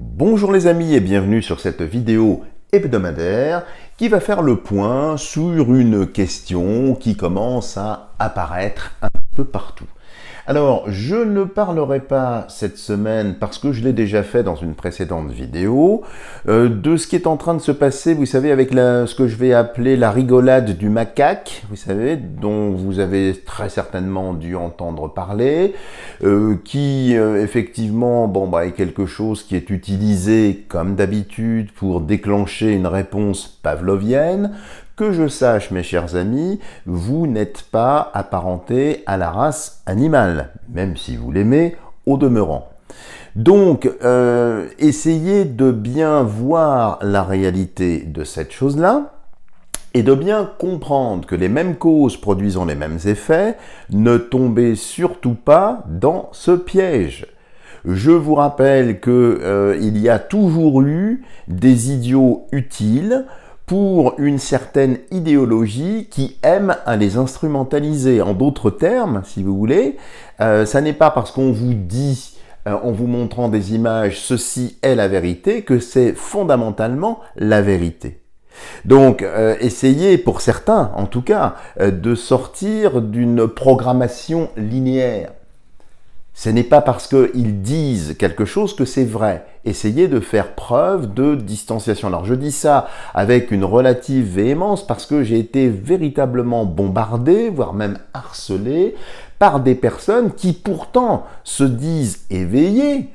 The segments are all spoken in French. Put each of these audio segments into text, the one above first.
Bonjour les amis et bienvenue sur cette vidéo hebdomadaire qui va faire le point sur une question qui commence à apparaître un peu partout. Alors, je ne parlerai pas cette semaine, parce que je l'ai déjà fait dans une précédente vidéo, de ce qui est en train de se passer, vous savez, avec ce que je vais appeler la rigolade du macaque, vous savez, dont vous avez très certainement dû entendre parler, qui effectivement est quelque chose qui est utilisé comme d'habitude pour déclencher une réponse pavlovienne. Que je sache, mes chers amis, vous n'êtes pas apparentés à la race animale, même si vous l'aimez au demeurant. Donc, essayez de bien voir la réalité de cette chose-là et de bien comprendre que les mêmes causes produisant les mêmes effets, ne tombez surtout pas dans ce piège. Je vous rappelle qu'il y a toujours eu des idiots utiles pour une certaine idéologie qui aime à les instrumentaliser. En d'autres termes, si vous voulez, ça n'est pas parce qu'on vous dit, en vous montrant des images, ceci est la vérité, que c'est fondamentalement la vérité. Donc, essayez, pour certains en tout cas, de sortir d'une programmation linéaire. Ce n'est pas parce qu'ils disent quelque chose que c'est vrai. Essayez de faire preuve de distanciation. Alors je dis ça avec une relative véhémence parce que j'ai été véritablement bombardé, voire même harcelé, par des personnes qui pourtant se disent éveillées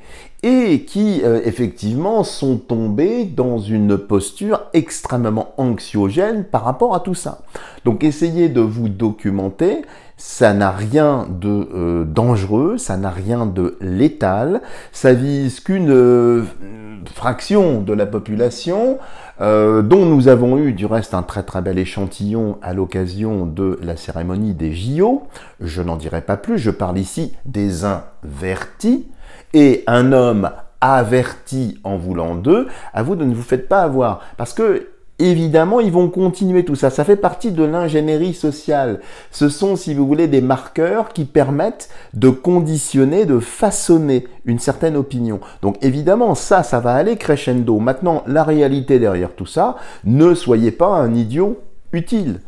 et qui effectivement sont tombées dans une posture extrêmement anxiogène par rapport à tout ça. Donc essayez de vous documenter. Ça n'a rien de dangereux, ça n'a rien de létal, ça vise qu'une fraction de la population, dont nous avons eu du reste un très bel échantillon à l'occasion de la cérémonie des JO. Je n'en dirai pas plus, je parle ici des invertis, et un homme averti en voulant d'eux, à vous de ne vous faites pas avoir, parce que évidemment, ils vont continuer tout ça. Ça fait partie de l'ingénierie sociale. Ce sont, si vous voulez, des marqueurs qui permettent de conditionner, de façonner une certaine opinion. Donc évidemment, ça va aller crescendo. Maintenant, la réalité derrière tout ça, ne soyez pas un idiot utile.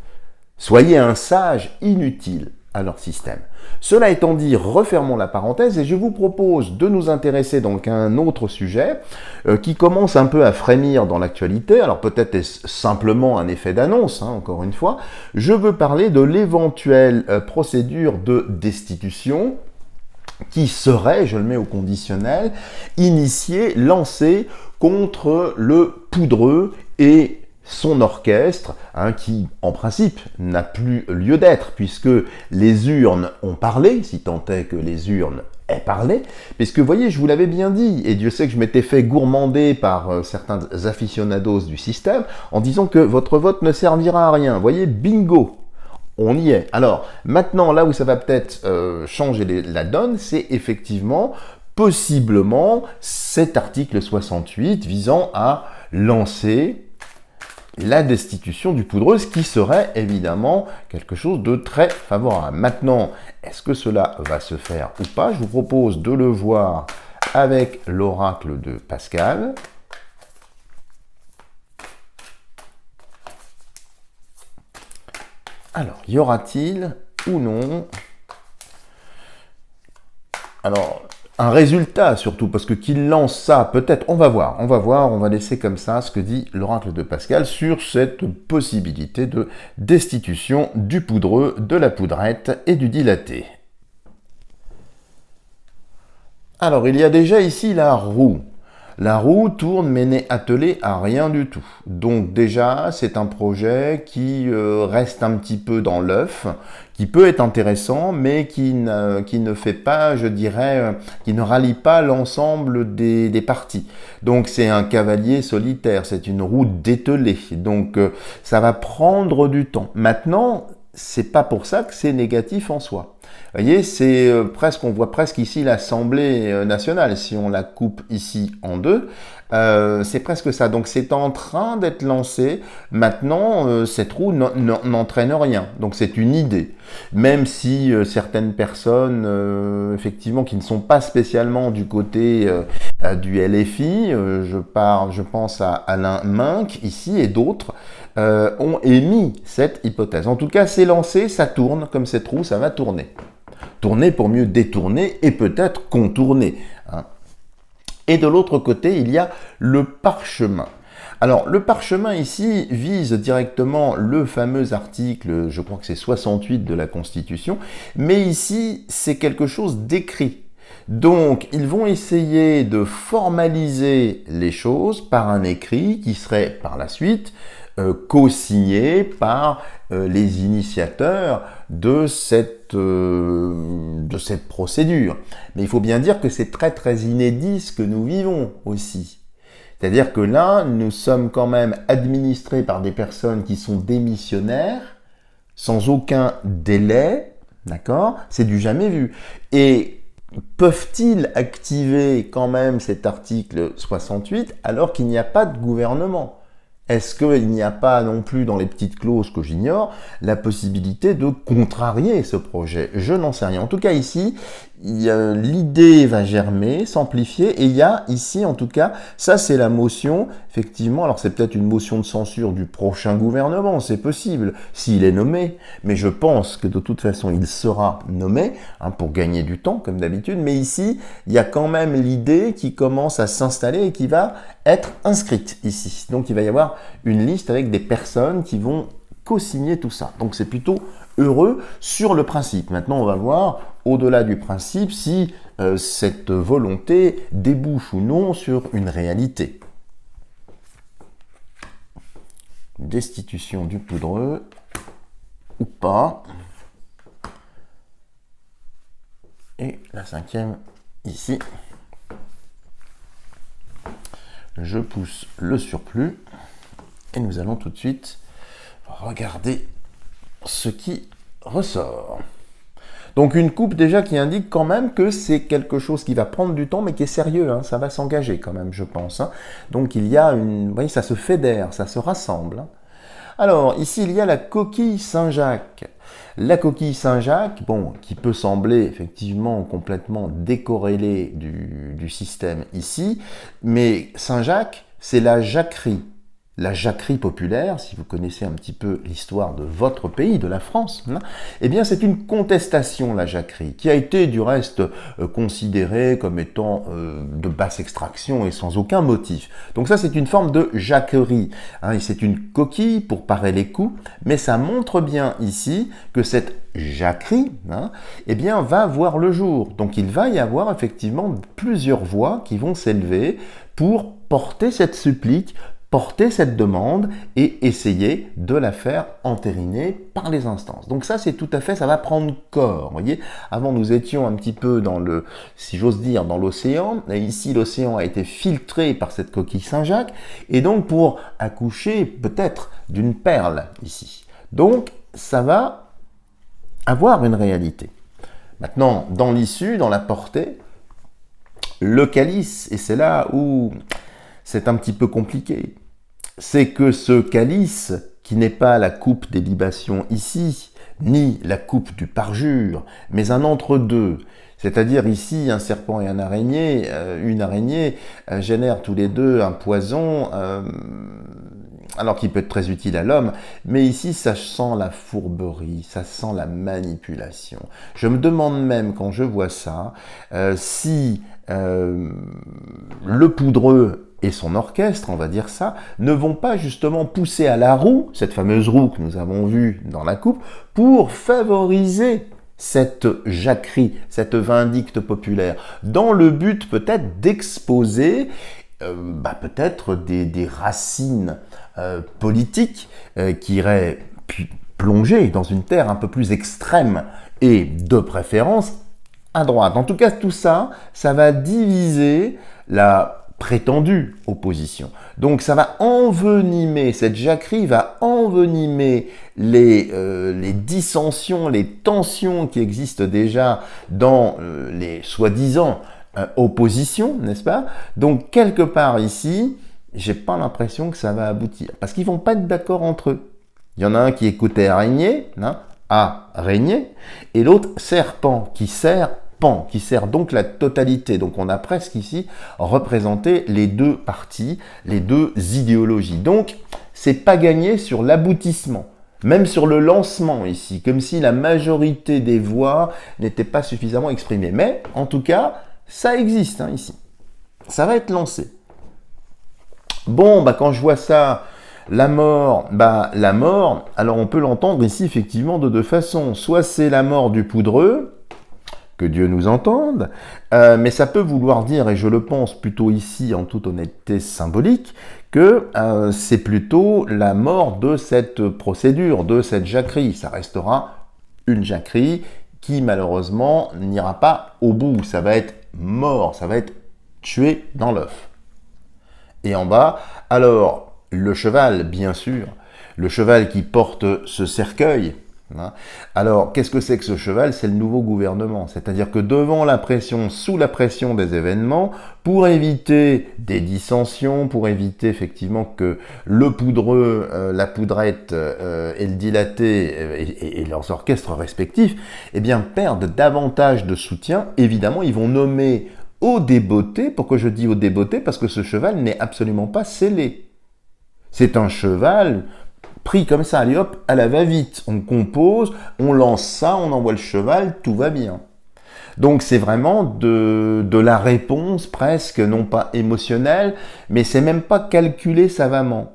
Soyez un sage inutile à leur système. Cela étant dit, refermons la parenthèse et je vous propose de nous intéresser donc à un autre sujet qui commence un peu à frémir dans l'actualité. Alors peut-être est-ce simplement un effet d'annonce, encore une fois. Je veux parler de l'éventuelle procédure de destitution qui serait, je le mets au conditionnel, initiée, lancée contre le poudreux et son orchestre, qui en principe n'a plus lieu d'être, puisque les urnes ont parlé, si tant est que les urnes aient parlé, puisque vous voyez, je vous l'avais bien dit, et Dieu sait que je m'étais fait gourmander par certains aficionados du système, en disant que votre vote ne servira à rien. Vous voyez, bingo, on y est. Alors, maintenant, là où ça va peut-être changer la donne, c'est effectivement, possiblement, cet article 68 visant à lancer la destitution du poudreux, ce qui serait évidemment quelque chose de très favorable. Maintenant, est-ce que cela va se faire ou pas? Je vous propose de le voir avec l'oracle de Pascal. Alors, y aura-t-il ou non un résultat surtout, parce que qu'il lance ça, peut-être, on va voir, on va laisser comme ça ce que dit l'oracle de Pascal sur cette possibilité de destitution du poudreux, de la poudrette et du dilaté. Alors, il y a déjà ici la roue. La roue tourne mais n'est attelée à rien du tout. Donc déjà, c'est un projet qui reste un petit peu dans l'œuf, qui peut être intéressant, mais qui ne fait pas, je dirais, qui ne rallie pas l'ensemble des parties. Donc c'est un cavalier solitaire, c'est une roue dételée. Donc ça va prendre du temps. Maintenant, c'est pas pour ça que c'est négatif en soi. Vous voyez, c'est presque, on voit presque ici l'Assemblée nationale, si on la coupe ici en deux, c'est presque ça. Donc c'est en train d'être lancé. Maintenant, cette roue n'entraîne rien. Donc c'est une idée. Même si certaines personnes, effectivement, qui ne sont pas spécialement du côté du LFI, je pense à Alain Minc ici et d'autres, ont émis cette hypothèse. En tout cas, c'est lancé, ça tourne, comme cette roue, ça va tourner. Tourner pour mieux détourner et peut-être contourner. Hein. Et de l'autre côté, il y a le parchemin. Alors, le parchemin ici vise directement le fameux article, je crois que c'est 68 de la Constitution, mais ici, c'est quelque chose d'écrit. Donc, ils vont essayer de formaliser les choses par un écrit qui serait par la suite co-signé par les initiateurs de cette procédure. Mais il faut bien dire que c'est très très inédit ce que nous vivons aussi. C'est-à-dire que là, nous sommes quand même administrés par des personnes qui sont démissionnaires, sans aucun délai, d'accord? C'est du jamais vu. Et peuvent-ils activer quand même cet article 68 alors qu'il n'y a pas de gouvernement? Est-ce qu'il n'y a pas non plus dans les petites clauses que j'ignore la possibilité de contrarier ce projet? Je n'en sais rien. En tout cas ici, l'idée va germer, s'amplifier et il y a ici en tout cas, ça c'est la motion, effectivement, alors c'est peut-être une motion de censure du prochain gouvernement, c'est possible, s'il est nommé, mais je pense que de toute façon il sera nommé, hein, pour gagner du temps comme d'habitude, mais ici, il y a quand même l'idée qui commence à s'installer et qui va être inscrite ici. Donc il va y avoir une liste avec des personnes qui vont co-signer tout ça. Donc c'est plutôt heureux sur le principe. Maintenant on va voir au-delà du principe si cette volonté débouche ou non sur une réalité. Destitution du poudreux ou pas. Et la cinquième ici. Je pousse le surplus et nous allons tout de suite regarder ce qui ressort. Donc une coupe déjà qui indique quand même que c'est quelque chose qui va prendre du temps mais qui est sérieux, hein, ça va s'engager quand même je pense. Hein. Donc il y a une... Vous voyez, ça se fédère, ça se rassemble. Hein. Alors ici il y a la coquille Saint-Jacques. La coquille Saint-Jacques, bon, qui peut sembler effectivement complètement décorrélée du système ici, mais Saint-Jacques, c'est la jacquerie. La jacquerie populaire, si vous connaissez un petit peu l'histoire de votre pays, de la France, hein, eh bien c'est une contestation, la jacquerie, qui a été du reste considérée comme étant de basse extraction et sans aucun motif. Donc ça c'est une forme de jacquerie, hein, et c'est une coquille pour parer les coups, mais ça montre bien ici que cette jacquerie, hein, eh bien va voir le jour. Donc il va y avoir effectivement plusieurs voix qui vont s'élever pour porter cette supplique, porter cette demande et essayer de la faire entériner par les instances. Donc ça, c'est tout à fait, ça va prendre corps. Vous voyez, avant, nous étions un petit peu dans le, si j'ose dire, dans l'océan. Et ici, l'océan a été filtré par cette coquille Saint-Jacques. Et donc, pour accoucher peut-être d'une perle ici. Donc, ça va avoir une réalité. Maintenant, dans l'issue, dans la portée, le calice, et c'est là où c'est un petit peu compliqué, c'est que ce calice, qui n'est pas la coupe des libations ici, ni la coupe du parjure, mais un entre-deux, c'est-à-dire ici un serpent et une araignée génèrent tous les deux un poison, alors qu'il peut être très utile à l'homme, mais ici ça sent la fourberie, ça sent la manipulation. Je me demande même quand je vois ça, si le poudreux et son orchestre, on va dire ça, ne vont pas justement pousser à la roue, cette fameuse roue que nous avons vue dans la coupe, pour favoriser cette jacquerie, cette vindicte populaire, dans le but peut-être d'exposer peut-être des racines politiques qui iraient plonger dans une terre un peu plus extrême et de préférence à droite. En tout cas, tout ça, ça va diviser la prétendue opposition. Donc ça va envenimer, cette jacquerie va envenimer les dissensions, les tensions qui existent déjà dans les soi-disant oppositions, n'est-ce pas? Donc quelque part ici, j'ai pas l'impression que ça va aboutir, parce qu'ils vont pas être d'accord entre eux. Il y en a un qui est côté araignée, hein, araignée, et l'autre serpent, qui sert pan, qui sert donc la totalité. Donc on a presque ici représenté les deux parties, les deux idéologies. Donc c'est pas gagné sur l'aboutissement, même sur le lancement ici, comme si la majorité des voix n'était pas suffisamment exprimée. Mais en tout cas, ça existe hein, ici. Ça va être lancé. Bon, bah quand je vois ça, la mort, alors on peut l'entendre ici effectivement de deux façons. Soit c'est la mort du poudreux, que Dieu nous entende, mais ça peut vouloir dire, et je le pense plutôt ici en toute honnêteté symbolique, que c'est plutôt la mort de cette procédure, de cette jacquerie. Ça restera une jacquerie qui malheureusement n'ira pas au bout. Ça va être mort, ça va être tué dans l'œuf. Et en bas, alors, le cheval, bien sûr, le cheval qui porte ce cercueil. Hein. Alors, qu'est-ce que c'est que ce cheval? C'est le nouveau gouvernement. C'est-à-dire que devant la pression, sous la pression des événements, pour éviter des dissensions, pour éviter effectivement que le poudreux, la poudrette et le dilaté et leurs orchestres respectifs, eh bien, perdent davantage de soutien, évidemment, ils vont nommer au débeauté. Pourquoi je dis au débeauté? Parce que ce cheval n'est absolument pas scellé. C'est un cheval pris comme ça, allez hop, à la va-vite. On compose, on lance ça, on envoie le cheval, tout va bien. Donc c'est vraiment de la réponse presque, non pas émotionnelle, mais c'est même pas calculé savamment.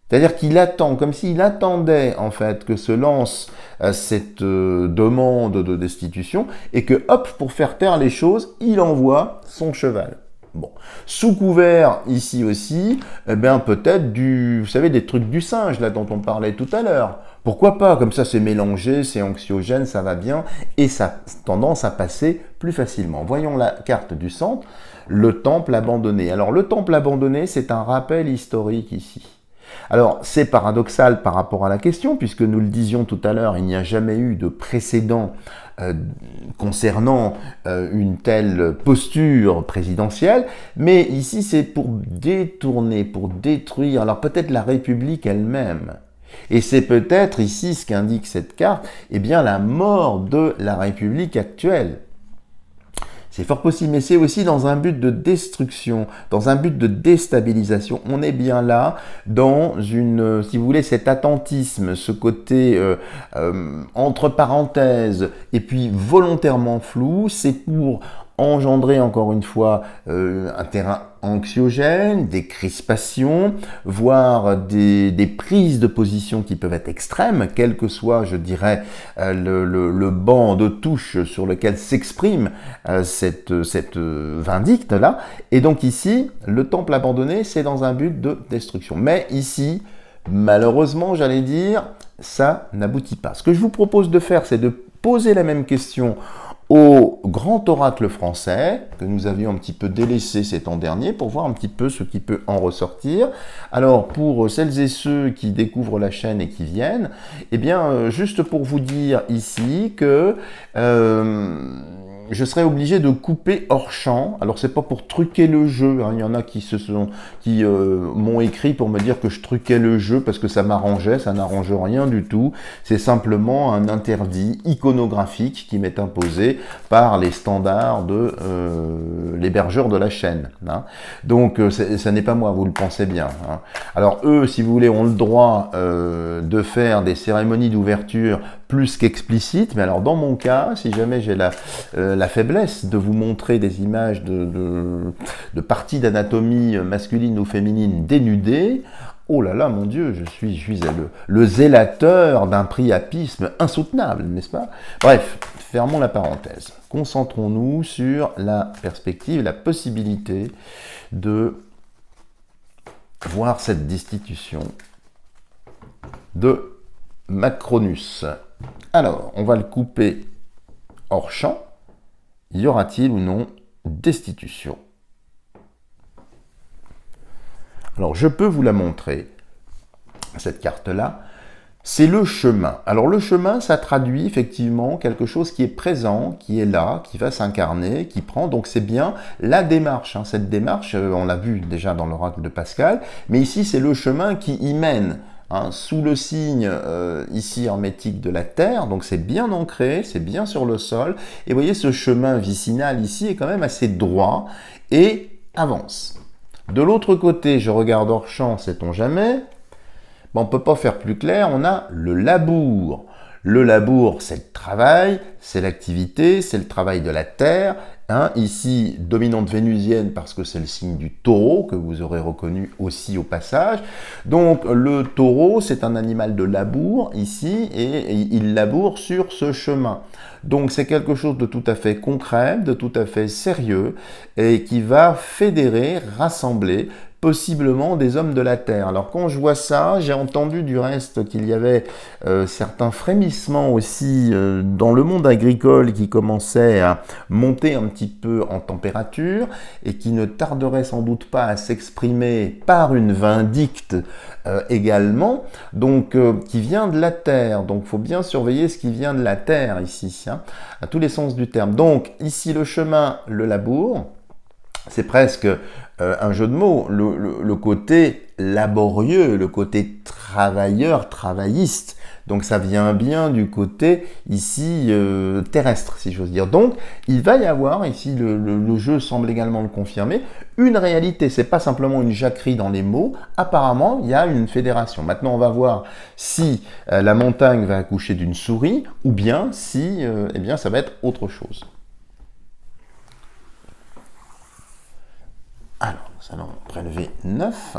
C'est-à-dire qu'il attend, comme s'il attendait en fait que se lance cette demande de destitution et que hop, pour faire taire les choses, il envoie son cheval. Bon, sous couvert ici aussi, eh bien peut-être vous savez, des trucs du singe là dont on parlait tout à l'heure. Pourquoi pas? Comme ça c'est mélangé, c'est anxiogène, ça va bien et ça a tendance à passer plus facilement. Voyons la carte du centre, le temple abandonné. Alors le temple abandonné, c'est un rappel historique ici. Alors, c'est paradoxal par rapport à la question, puisque nous le disions tout à l'heure, il n'y a jamais eu de précédent concernant une telle posture présidentielle, mais ici c'est pour détourner, pour détruire, alors peut-être la République elle-même. Et c'est peut-être ici ce qu'indique cette carte, eh bien la mort de la République actuelle. C'est fort possible, mais c'est aussi dans un but de destruction, dans un but de déstabilisation. On est bien là dans une, si vous voulez, cet attentisme, ce côté entre parenthèses et puis volontairement flou. C'est pour engendrer encore une fois un terrain anxiogène, des crispations, voire des prises de position qui peuvent être extrêmes, quel que soit, je dirais, le banc de touche sur lequel s'exprime cette vindicte-là. Et donc ici, le temple abandonné, c'est dans un but de destruction. Mais ici, malheureusement, j'allais dire, ça n'aboutit pas. Ce que je vous propose de faire, c'est de poser la même question au grand oracle français, que nous avions un petit peu délaissé ces temps derniers, pour voir un petit peu ce qui peut en ressortir. Alors, pour celles et ceux qui découvrent la chaîne et qui viennent, eh bien, juste pour vous dire ici que je serai obligé de couper hors champ. Alors, c'est pas pour truquer le jeu, hein. Il y en a qui m'ont écrit pour me dire que je truquais le jeu parce que ça m'arrangeait, ça n'arrange rien du tout. C'est simplement un interdit iconographique qui m'est imposé par les standards de l'hébergeur de la chaîne. Hein. Donc, ça n'est pas moi, vous le pensez bien. Hein. Alors, eux, si vous voulez, ont le droit de faire des cérémonies d'ouverture plus qu'explicites, mais alors dans mon cas, si jamais j'ai la faiblesse de vous montrer des images de parties d'anatomie masculine ou féminine dénudées, oh là là, mon Dieu, je suis le zélateur d'un priapisme insoutenable, n'est-ce pas? Bref, fermons la parenthèse. Concentrons-nous sur la perspective, la possibilité de voir cette destitution de Macronus. Alors, on va le couper hors champ. Y aura-t-il ou non destitution? Alors, je peux vous la montrer, cette carte-là. C'est le chemin. Alors le chemin, ça traduit effectivement quelque chose qui est présent, qui est là, qui va s'incarner, qui prend. Donc c'est bien la démarche. Hein. Cette démarche, on l'a vu déjà dans l'oracle de Pascal, mais ici c'est le chemin qui y mène. Hein, sous le signe ici hermétique de la Terre, donc c'est bien ancré, c'est bien sur le sol. Et vous voyez, ce chemin vicinal ici est quand même assez droit et avance. De l'autre côté, je regarde hors champ, sait-on jamais. Bon, on ne peut pas faire plus clair, on a le labour. Le labour, c'est le travail, c'est l'activité, c'est le travail de la terre. Hein, ici, dominante vénusienne parce que c'est le signe du taureau, que vous aurez reconnu aussi au passage. Donc, le taureau, c'est un animal de labour ici, et il laboure sur ce chemin. Donc, c'est quelque chose de tout à fait concret, de tout à fait sérieux, et qui va fédérer, rassembler, possiblement des hommes de la terre. Alors quand je vois ça, j'ai entendu du reste qu'il y avait certains frémissements aussi dans le monde agricole qui commençaient à monter un petit peu en température et qui ne tarderaient sans doute pas à s'exprimer par une vindicte également, donc qui vient de la terre. Donc il faut bien surveiller ce qui vient de la terre ici, hein, à tous les sens du terme. Donc ici le chemin, le labour, c'est presque un jeu de mots, le côté laborieux, le côté travailleur, travailliste. Donc ça vient bien du côté ici terrestre, si j'ose dire. Donc il va y avoir, ici le jeu semble également le confirmer, une réalité. C'est pas simplement une jacquerie dans les mots. Apparemment, il y a une fédération. Maintenant, on va voir si la montagne va accoucher d'une souris ou bien si eh bien, ça va être autre chose. Alors, nous allons prélever 9.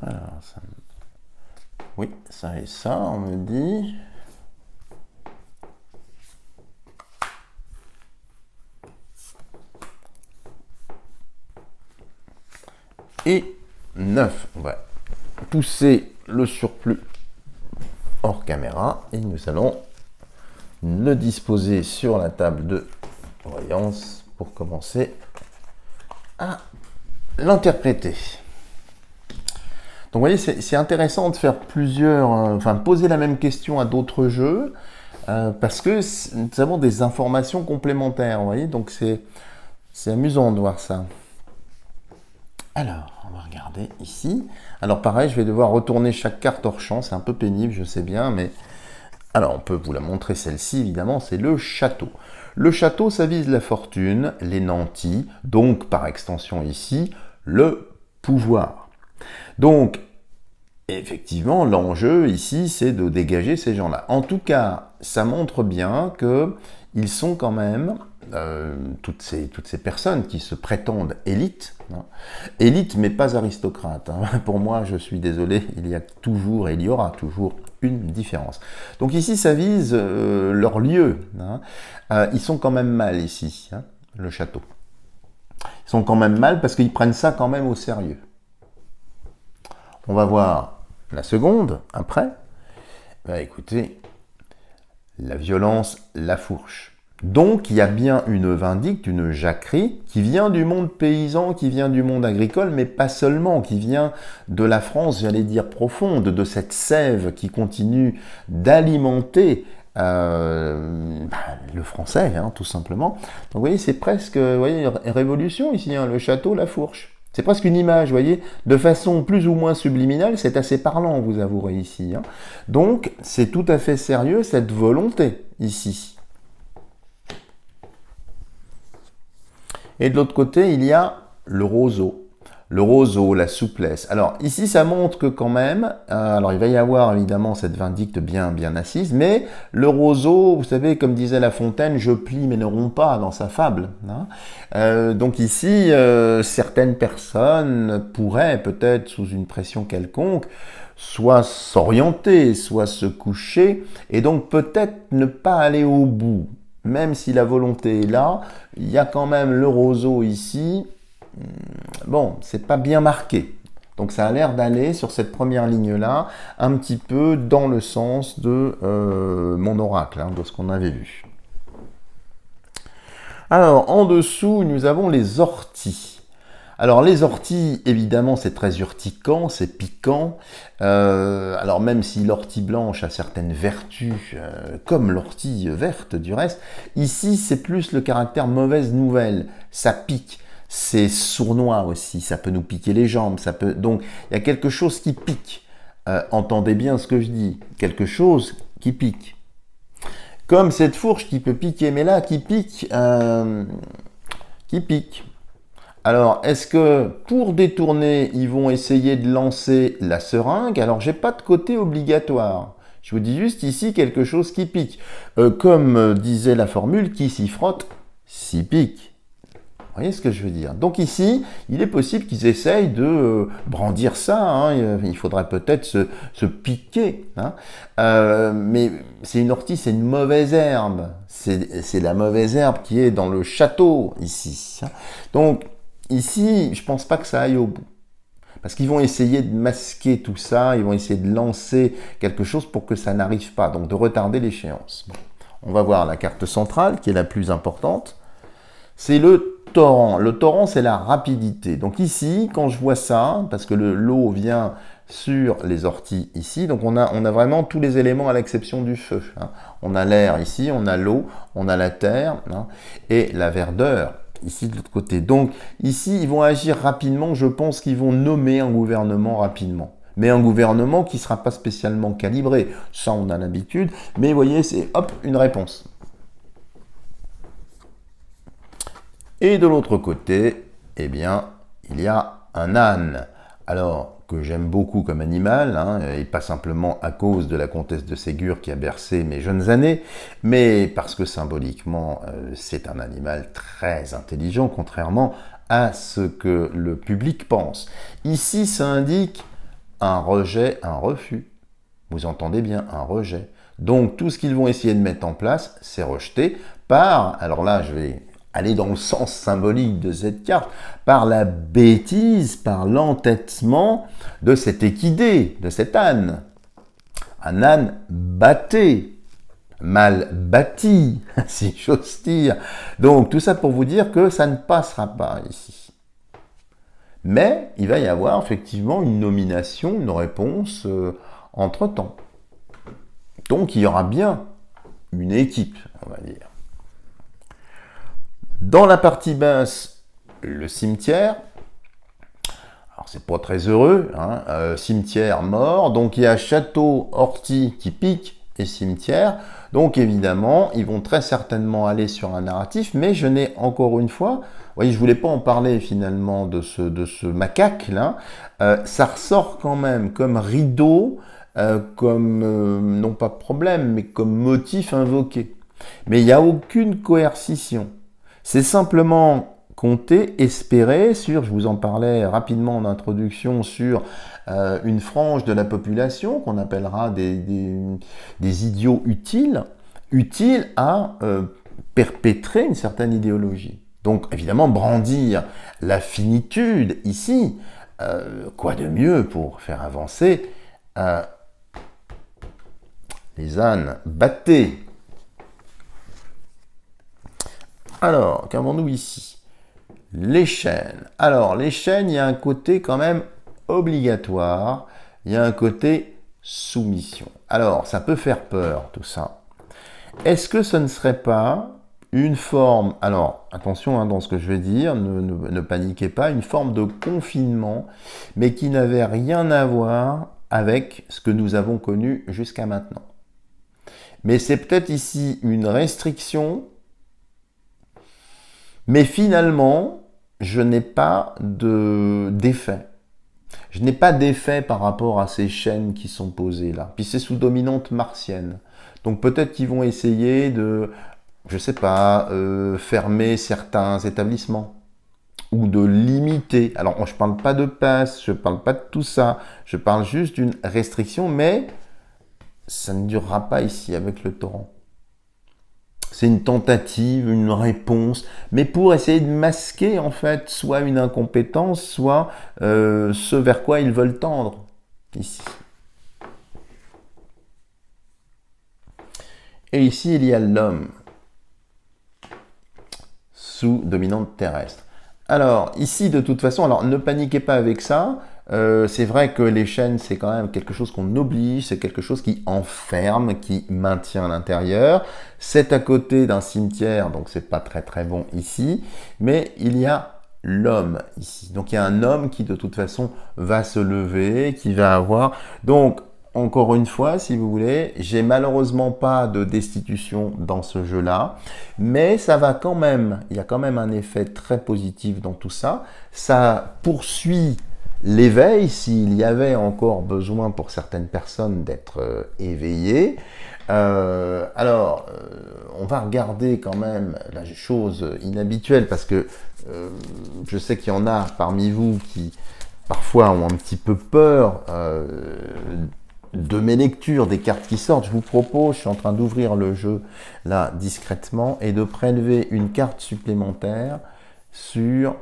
Alors, ça... Oui, ça et ça, on me dit... Et 9. On va pousser le surplus hors caméra et nous allons le disposer sur la table de voyance pour commencer à l'interpréter. Donc vous voyez, c'est intéressant de faire plusieurs, enfin poser la même question à d'autres jeux parce que nous avons des informations complémentaires, vous voyez, donc c'est amusant de voir ça. Alors, on va regarder ici. Alors pareil, je vais devoir retourner chaque carte hors champ, c'est un peu pénible, je sais bien, mais... Alors, on peut vous la montrer, celle-ci, évidemment, c'est le château. Le château, ça vise la fortune, les nantis, donc, par extension ici, le pouvoir. Donc, effectivement, l'enjeu ici, c'est de dégager ces gens-là. En tout cas, ça montre bien qu'ils sont quand même... toutes ces personnes qui se prétendent élites, hein. Élite mais pas aristocrate, hein. Pour moi, je suis désolé, il y a toujours et il y aura toujours une différence. Donc ici, ça vise leur lieu, hein. Ils sont quand même mal ici, hein, le château. Ils sont quand même mal parce qu'ils prennent ça quand même au sérieux. On va voir la seconde, après. Bah, écoutez, la violence, la fourche. Donc, il y a bien une vindicte, une jacquerie, qui vient du monde paysan, qui vient du monde agricole, mais pas seulement, qui vient de la France, j'allais dire profonde, de cette sève qui continue d'alimenter le français, hein, tout simplement. Donc, vous voyez, c'est presque, vous voyez, révolution ici, hein, le château, la fourche. C'est presque une image, vous voyez, de façon plus ou moins subliminale, c'est assez parlant, vous avouerez ici, hein. Donc, c'est tout à fait sérieux, cette volonté, ici. Et de l'autre côté, il y a le roseau. le roseau, la souplesse. Alors ici, ça montre que quand même, alors il va y avoir évidemment cette vindicte bien assise, mais le roseau, vous savez, comme disait La Fontaine, je plie mais ne romps pas dans sa fable. Hein. Donc ici, certaines personnes pourraient peut-être sous une pression quelconque, soit s'orienter, soit se coucher, et donc peut-être ne pas aller au bout. Même si la volonté est là, il y a quand même le roseau ici. Bon, c'est pas bien marqué. Donc ça a l'air d'aller sur cette première ligne-là, un petit peu dans le sens de mon oracle, hein, de ce qu'on avait vu. Alors, en dessous, nous avons les orties. Alors, les orties, évidemment, c'est très urticant, c'est piquant. Alors, même si l'ortie blanche a certaines vertus, comme l'ortie verte du reste, ici, c'est plus le caractère mauvaise nouvelle. Ça pique. C'est sournois aussi, ça peut nous piquer les jambes. Donc, il y a quelque chose qui pique. Entendez bien ce que je dis. Quelque chose qui pique. Comme cette fourche qui peut piquer, mais là, qui pique. Alors, est-ce que pour détourner, ils vont essayer de lancer la seringue? Alors, j'ai pas de côté obligatoire. Je vous dis juste ici quelque chose qui pique. Comme disait la formule, qui s'y frotte, s'y pique. Vous voyez ce que je veux dire? Donc ici, il est possible qu'ils essayent de brandir ça. Hein. Il faudrait peut-être se piquer. Hein. Mais c'est une ortie, c'est une mauvaise herbe. C'est la mauvaise herbe qui est dans le château ici. Donc ici, je pense pas que ça aille au bout. Parce qu'ils vont essayer de masquer tout ça, ils vont essayer de lancer quelque chose pour que ça n'arrive pas, donc de retarder l'échéance. Bon. On va voir la carte centrale, qui est la plus importante. C'est le torrent. Le torrent, c'est la rapidité. Donc ici, quand je vois ça, parce que l'eau vient sur les orties ici, donc on a vraiment tous les éléments à l'exception du feu. Hein. On a l'air ici, on a l'eau, on a la terre, hein, et la verdeur ici de l'autre côté. Donc ici, ils vont agir rapidement. Je pense qu'ils vont nommer un gouvernement rapidement. Mais un gouvernement qui ne sera pas spécialement calibré. Ça, on a l'habitude. Mais vous voyez, c'est hop, une réponse. Et de l'autre côté, eh bien, il y a un âne. Alors, que j'aime beaucoup comme animal, hein, et pas simplement à cause de la comtesse de Ségur qui a bercé mes jeunes années, mais parce que symboliquement, c'est un animal très intelligent, contrairement à ce que le public pense. Ici, ça indique un rejet, un refus. Vous entendez bien, un rejet. Donc, tout ce qu'ils vont essayer de mettre en place, c'est rejeté par, alors là, je vais aller dans le sens symbolique de cette carte, par la bêtise, par l'entêtement de cet équidé, de cet âne. Un âne batté, mal bâti, si j'ose dire. Donc tout ça pour vous dire que ça ne passera pas ici. Mais il va y avoir effectivement une nomination, une réponse entre-temps. Donc il y aura bien une équipe, on va dire. Dans la partie basse, le cimetière. Alors c'est pas très heureux, hein, cimetière mort. Donc il y a château, ortie qui pique et cimetière. Donc évidemment, ils vont très certainement aller sur un narratif, mais je n'ai encore une fois, vous voyez, je voulais pas en parler finalement de ce macaque là. Ça ressort quand même comme rideau, comme non pas problème, mais comme motif invoqué. Mais il n'y a aucune coercition. C'est simplement compter, espérer sur, je vous en parlais rapidement en introduction, sur une frange de la population qu'on appellera des idiots utiles à perpétrer une certaine idéologie. Donc évidemment, brandir la finitude ici, quoi de mieux pour faire avancer les ânes battés. Alors, qu'avons-nous ici? Les chaînes. Alors, les chaînes, il y a un côté quand même obligatoire, il y a un côté soumission. Alors, ça peut faire peur, tout ça. Est-ce que ce ne serait pas une forme, alors attention hein, dans ce que je vais dire, ne paniquez pas, une forme de confinement, mais qui n'avait rien à voir avec ce que nous avons connu jusqu'à maintenant. Mais c'est peut-être ici une restriction. Mais finalement, je n'ai pas d'effet. Je n'ai pas d'effet par rapport à ces chaînes qui sont posées là. Puis c'est sous dominante martienne. Donc peut-être qu'ils vont essayer de, je sais pas, fermer certains établissements ou de limiter. Alors je ne parle pas de passe, je ne parle pas de tout ça. Je parle juste d'une restriction, mais ça ne durera pas ici avec le torrent. C'est une tentative, une réponse, mais pour essayer de masquer en fait soit une incompétence, soit ce vers quoi ils veulent tendre ici. Et ici, il y a l'homme sous dominante terrestre. Alors, ici, de toute façon, alors ne paniquez pas avec ça. C'est vrai que les chaînes, c'est quand même quelque chose qu'on oblige, c'est quelque chose qui enferme, qui maintient à l'intérieur. C'est à côté d'un cimetière, donc c'est pas très très bon ici. Mais il y a l'homme ici. Donc il y a un homme qui de toute façon va se lever, qui va avoir... Donc, encore une fois, si vous voulez, j'ai malheureusement pas de destitution dans ce jeu-là, mais ça va quand même, il y a quand même un effet très positif dans tout ça. Ça poursuit l'éveil, s'il y avait encore besoin pour certaines personnes d'être éveillées. On va regarder quand même la chose inhabituelle, parce que je sais qu'il y en a parmi vous qui parfois ont un petit peu peur de mes lectures, des cartes qui sortent. Je vous propose, je suis en train d'ouvrir le jeu là discrètement et de prélever une carte supplémentaire sur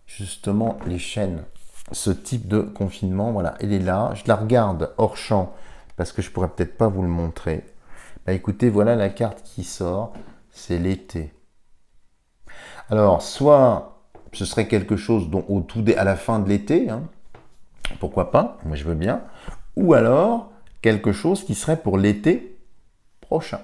justement les chaînes. Ce type de confinement, voilà, elle est là. Je la regarde hors champ parce que je pourrais peut-être pas vous le montrer. Bah écoutez, voilà la carte qui sort, c'est l'été. Alors, soit ce serait quelque chose dont à la fin de l'été, hein, pourquoi pas, moi je veux bien, ou alors quelque chose qui serait pour l'été prochain.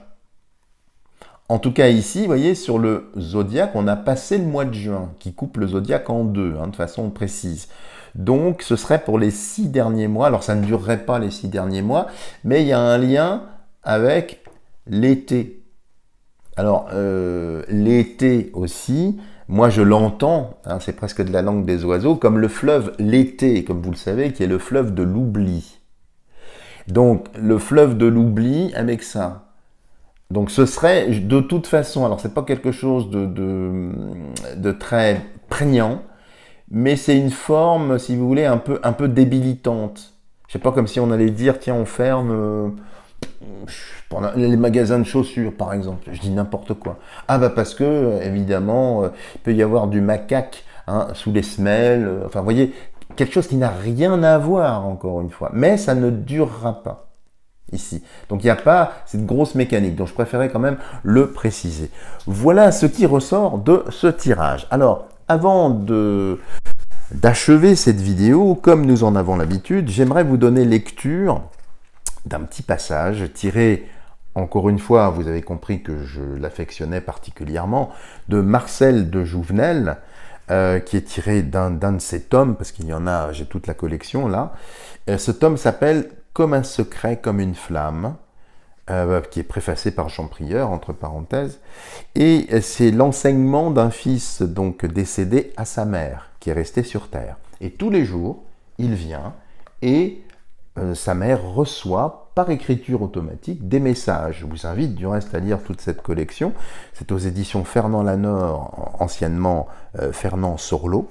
En tout cas ici, vous voyez, sur le zodiaque, on a passé le mois de juin, qui coupe le zodiaque en deux, hein, de façon précise. Donc ce serait pour les 6 derniers mois. Alors ça ne durerait pas les 6 derniers mois, mais il y a un lien avec l'été. Alors l'été aussi, moi je l'entends, hein, c'est presque de la langue des oiseaux, comme le fleuve l'été, comme vous le savez, qui est le fleuve de l'oubli. Donc le fleuve de l'oubli avec ça. Donc ce serait de toute façon, alors c'est pas quelque chose de très prégnant, mais c'est une forme, si vous voulez, un peu débilitante. Je sais pas, comme si on allait dire, tiens, on ferme les magasins de chaussures, par exemple. Je dis n'importe quoi. Ah bah parce que, évidemment, il peut y avoir du macaque hein, sous les semelles. Enfin, vous voyez, quelque chose qui n'a rien à voir, encore une fois. Mais ça ne durera pas ici. Donc il n'y a pas cette grosse mécanique. Donc je préférais quand même le préciser. Voilà ce qui ressort de ce tirage. Alors, avant d'achever cette vidéo, comme nous en avons l'habitude, j'aimerais vous donner lecture d'un petit passage tiré, encore une fois, vous avez compris que je l'affectionnais particulièrement, de Marcel de Jouvenel, qui est tiré d'un de ses tomes, parce qu'il y en a, j'ai toute la collection là. Ce tome s'appelle « Comme un secret, comme une flamme », qui est préfacé par Jean Prieur, entre parenthèses, et c'est l'enseignement d'un fils donc décédé à sa mère, qui est resté sur Terre. Et tous les jours, il vient et sa mère reçoit par écriture automatique des messages. Je vous invite du reste à lire toute cette collection. C'est aux éditions Fernand Lanor, anciennement Fernand Sorlot.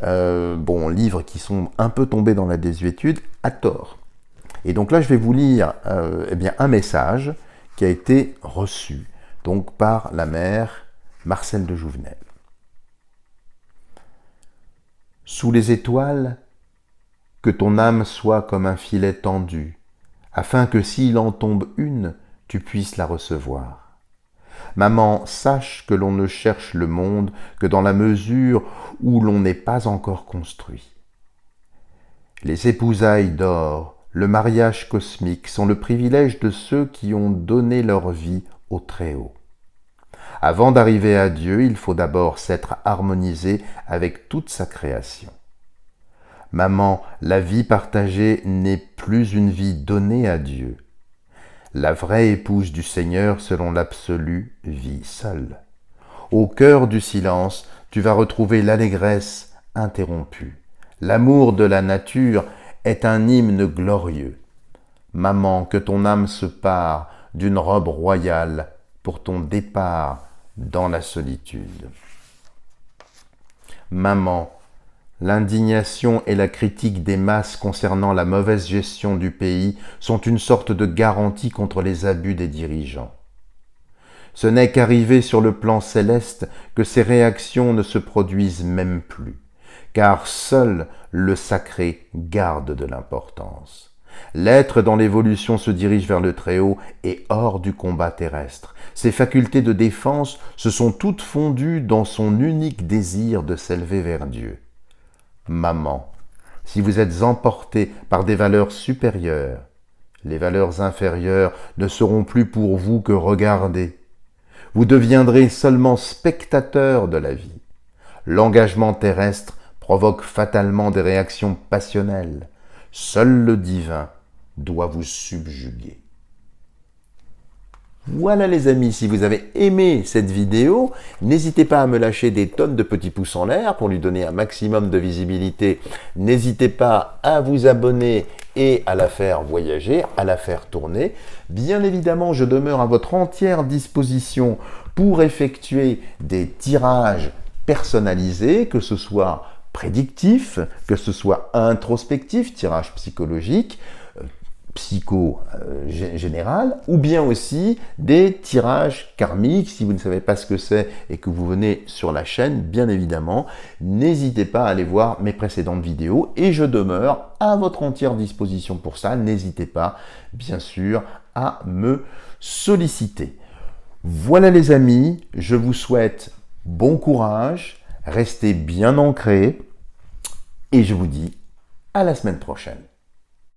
Bon, livres qui sont un peu tombés dans la désuétude, à tort. Et donc là, je vais vous lire eh bien, un message qui a été reçu donc, par la mère Marcel de Jouvenel. Sous les étoiles, que ton âme soit comme un filet tendu, afin que s'il en tombe une, tu puisses la recevoir. Maman, sache que l'on ne cherche le monde que dans la mesure où l'on n'est pas encore construit. Les épousailles d'or, le mariage cosmique sont le privilège de ceux qui ont donné leur vie au Très-Haut. Avant d'arriver à Dieu, il faut d'abord s'être harmonisé avec toute sa création. Maman, la vie partagée n'est plus une vie donnée à Dieu. La vraie épouse du Seigneur, selon l'absolu, vit seule. Au cœur du silence, tu vas retrouver l'allégresse interrompue. L'amour de la nature est un hymne glorieux. Maman, que ton âme se pare d'une robe royale pour ton départ dans la solitude. Maman, l'indignation et la critique des masses concernant la mauvaise gestion du pays sont une sorte de garantie contre les abus des dirigeants. Ce n'est qu'arrivé sur le plan céleste que ces réactions ne se produisent même plus, car seul le sacré garde de l'importance. L'être dans l'évolution se dirige vers le Très-Haut et hors du combat terrestre. Ses facultés de défense se sont toutes fondues dans son unique désir de s'élever vers Dieu. Maman, si vous êtes emporté par des valeurs supérieures, les valeurs inférieures ne seront plus pour vous que regarder. Vous deviendrez seulement spectateur de la vie. L'engagement terrestre provoque fatalement des réactions passionnelles. Seul le divin doit vous subjuguer. Voilà les amis, si vous avez aimé cette vidéo, n'hésitez pas à me lâcher des tonnes de petits pouces en l'air pour lui donner un maximum de visibilité. N'hésitez pas à vous abonner et à la faire voyager, à la faire tourner. Bien évidemment, je demeure à votre entière disposition pour effectuer des tirages personnalisés, que ce soit prédictif, que ce soit introspectif, tirage psychologique, général, ou bien aussi des tirages karmiques. Si vous ne savez pas ce que c'est et que vous venez sur la chaîne, bien évidemment, n'hésitez pas à aller voir mes précédentes vidéos et je demeure à votre entière disposition pour ça. N'hésitez pas, bien sûr, à me solliciter. Voilà les amis, je vous souhaite bon courage, restez bien ancrés et je vous dis à la semaine prochaine.